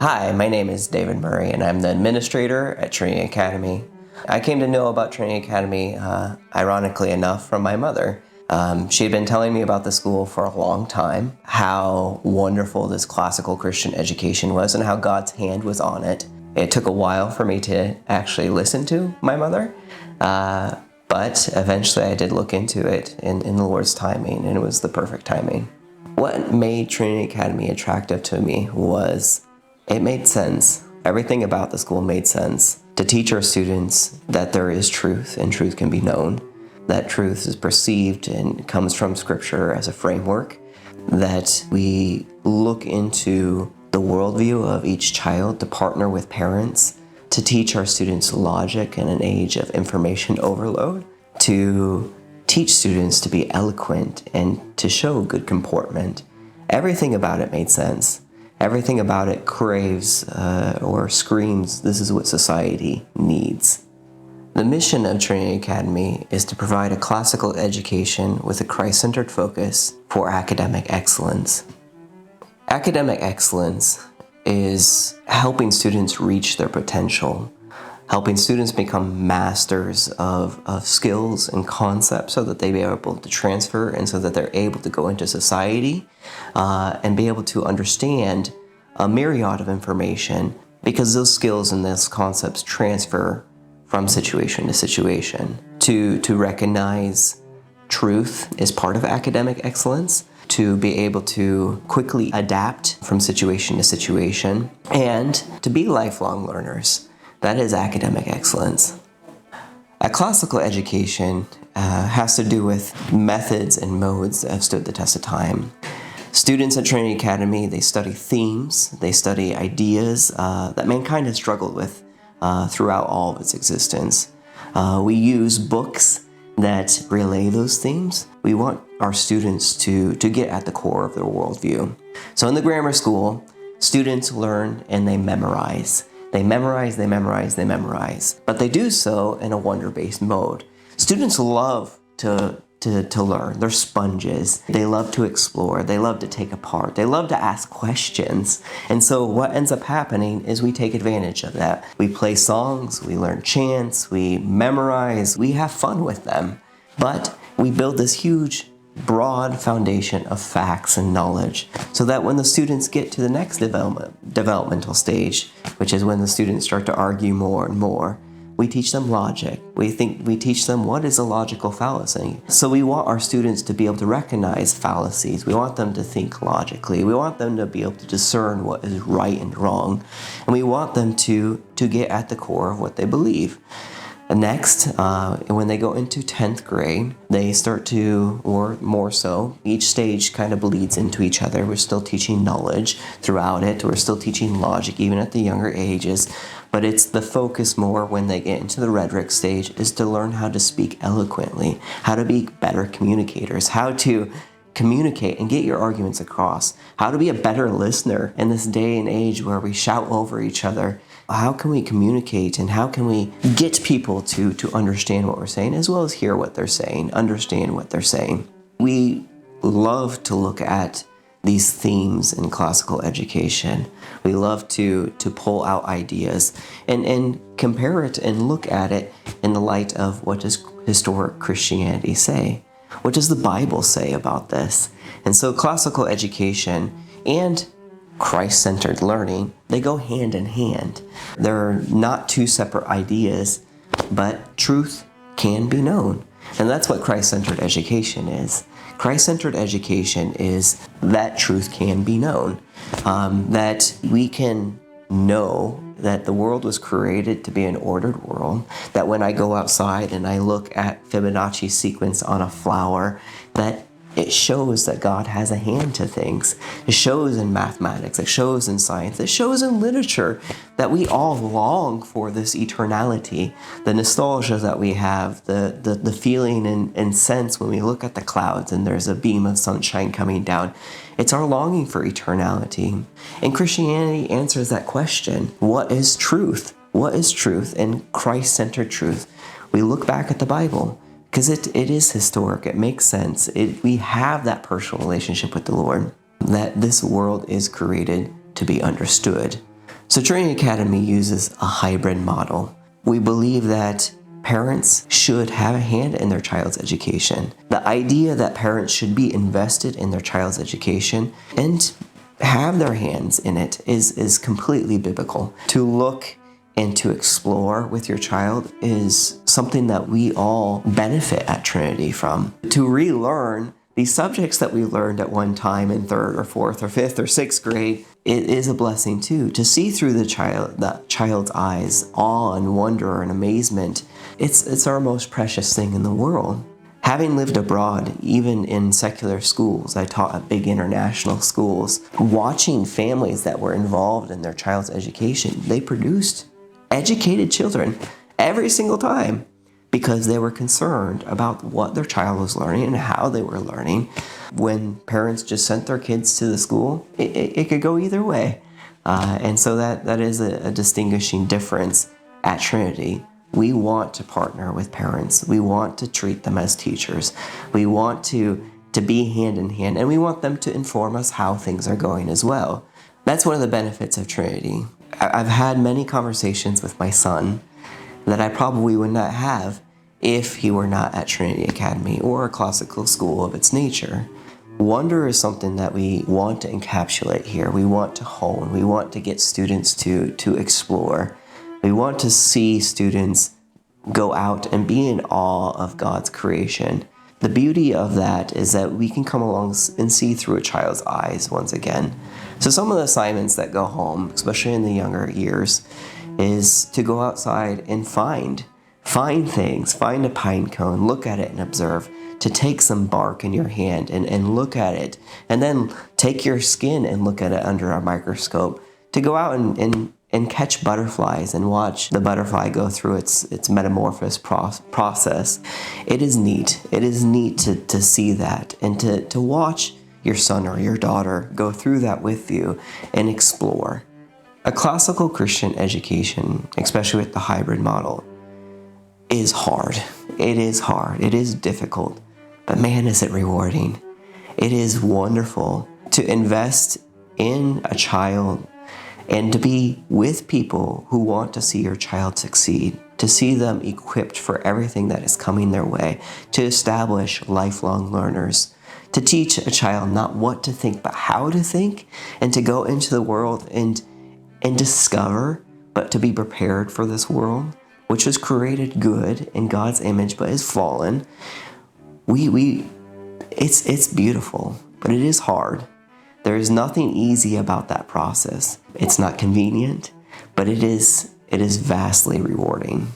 Hi, my name is David Murray, and I'm the administrator at Trinity Academy. I came to know about Trinity Academy, ironically enough, from my mother. She had been telling me about the school for a long time, how wonderful this classical Christian education was and how God's hand was on it. It took a while for me to actually listen to my mother, but eventually I did look into it in the Lord's timing, and it was the perfect timing. What made Trinity Academy attractive to me was it made sense. Everything about the school made sense. To teach our students that there is truth and truth can be known, that truth is perceived and comes from Scripture as a framework, that we look into the worldview of each child to partner with parents, to teach our students logic in an age of information overload, to teach students to be eloquent and to show good comportment. Everything about it made sense. Everything about it craves or screams, this is what society needs. The mission of Trinity Academy is to provide a classical education with a Christ-centered focus for academic excellence. Academic excellence is helping students reach their potential, helping students become masters of skills and concepts so that they be able to transfer and so that they're able to go into society and be able to understand a myriad of information, because those skills and those concepts transfer from situation to situation. To recognize truth is part of academic excellence, to be able to quickly adapt from situation to situation, and to be lifelong learners. That is academic excellence. A classical education has to do with methods and modes that have stood the test of time. Students at Trinity Academy, they study themes, they study ideas that mankind has struggled with throughout all of its existence. We use books that relay those themes. We want our students to get at the core of their worldview. So in the grammar school, students learn and they memorize. They memorize, but they do so in a wonder-based mode. Students love to learn. They're sponges. They love to explore. They love to take apart. They love to ask questions. And so what ends up happening is we take advantage of that. We play songs, we learn chants, we memorize, we have fun with them. But we build this huge, broad foundation of facts and knowledge so that when the students get to the next developmental stage, which is when the students start to argue more and more, we teach them logic. We teach them what is a logical fallacy. So we want our students to be able to recognize fallacies. We want them to think logically. We want them to be able to discern what is right and wrong. And we want them to get at the core of what they believe. Next, when they go into 10th grade, they start to, or more so, each stage kind of bleeds into each other. We're still teaching knowledge throughout it. We're still teaching logic even at the younger ages. But it's the focus more when they get into the rhetoric stage is to learn how to speak eloquently, how to be better communicators, how to communicate and get your arguments across, how to be a better listener in this day and age where we shout over each other. How can we communicate and how can we get people to understand what we're saying as well as hear what they're saying, understand what they're saying? We love to look at these themes in classical education. We love to pull out ideas and compare it and look at it in the light of what does historic Christianity say? What does the Bible say about this? And so classical education and Christ-centered learning, they go hand in hand. They're not two separate ideas, but truth can be known. And that's what Christ-centered education is. Christ-centered education is that truth can be known, that we can know that the world was created to be an ordered world, that when I go outside and I look at Fibonacci's sequence on a flower, that it shows that God has a hand to things. It shows in mathematics, it shows in science, it shows in literature that we all long for this eternality. The nostalgia that we have, the feeling and sense when we look at the clouds and there's a beam of sunshine coming down. It's our longing for eternality. And Christianity answers that question. What is truth? What is truth? And Christ-centered truth. We look back at the Bible. Because it is historic, it makes sense. We have that personal relationship with the Lord, that this world is created to be understood. So Trinity Academy uses a hybrid model. We believe that parents should have a hand in their child's education. The idea that parents should be invested in their child's education and have their hands in it is completely biblical. To look and to explore with your child is something that we all benefit at Trinity from. To relearn these subjects that we learned at one time in 3rd or 4th or 5th or 6th grade, it is a blessing too. To see through the child's eyes, awe and wonder and amazement, it's our most precious thing in the world. Having lived abroad, even in secular schools, I taught at big international schools, watching families that were involved in their child's education, they produced educated children every single time because they were concerned about what their child was learning and how they were learning. When parents just sent their kids to the school, it could go either way. And so that is a distinguishing difference at Trinity. We want to partner with parents. We want to treat them as teachers. We want to be hand in hand, and we want them to inform us how things are going as well. That's one of the benefits of Trinity. I've had many conversations with my son that I probably would not have if he were not at Trinity Academy or a classical school of its nature. Wonder is something that we want to encapsulate here. We want to hone. We want to get students to explore. We want to see students go out and be in awe of God's creation. The beauty of that is that we can come along and see through a child's eyes once again. So some of the assignments that go home, especially in the younger years, is to go outside and find things, find a pine cone, look at it and observe, to take some bark in your hand and look at it, and then take your skin and look at it under a microscope, to go out and catch butterflies and watch the butterfly go through its metamorphosis process. It is neat. It is neat to see that and to watch your son or your daughter go through that with you and explore. A classical Christian education, especially with the hybrid model, is hard. It is hard. It is difficult. But man, is it rewarding. It is wonderful to invest in a child and to be with people who want to see your child succeed, to see them equipped for everything that is coming their way, to establish lifelong learners, to teach a child not what to think, but how to think, and to go into the world and discover, but to be prepared for this world, which was created good in God's image, but is fallen. It's beautiful, but it is hard. There is nothing easy about that process. It's not convenient, but it is vastly rewarding.